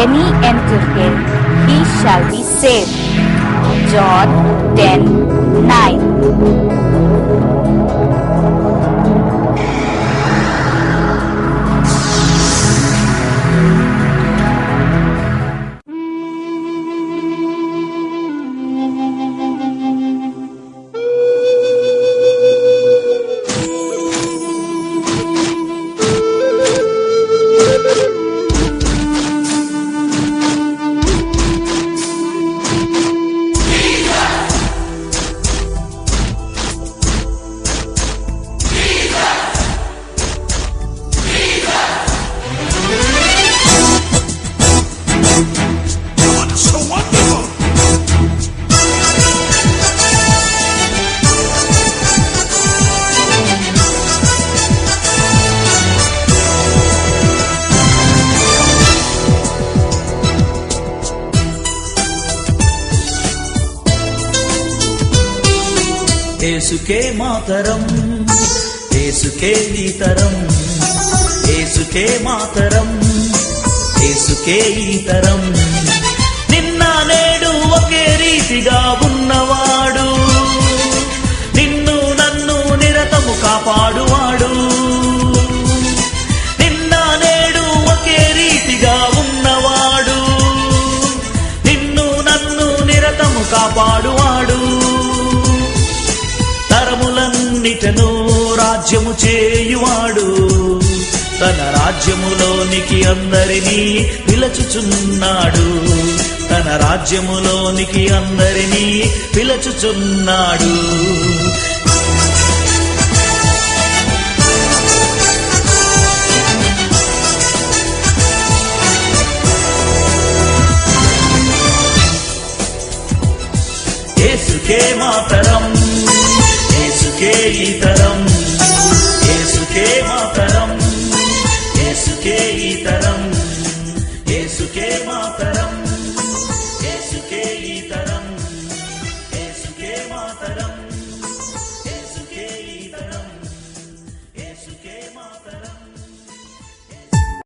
any enter him, he shall be saved. John 10:9. యేసుకే మాతరం, యేసుకే ఈ తరం, యేసుకే మాతరం, యేసుకే ఈ తరం. నిన్న నేడు ఒకే రీతిగా ఉన్నవాడు, నిన్ను నన్ను నిరతము కాపాడువాడు. నిన్న నేడు ఒకే రీతిగా ఉన్నవాడు, నిన్ను నన్ను నిరతము కాపాడువాడు. తరములన్నిటను రాజ్యము చేయువాడు, తన రాజ్యములోనికి అందరినీ పిలుచుచున్నాడు, తన రాజ్యములోనికి అందరినీ పిలుచుచున్నాడు. యేసుకే మాతరం, యేసుకే ఈ తరం.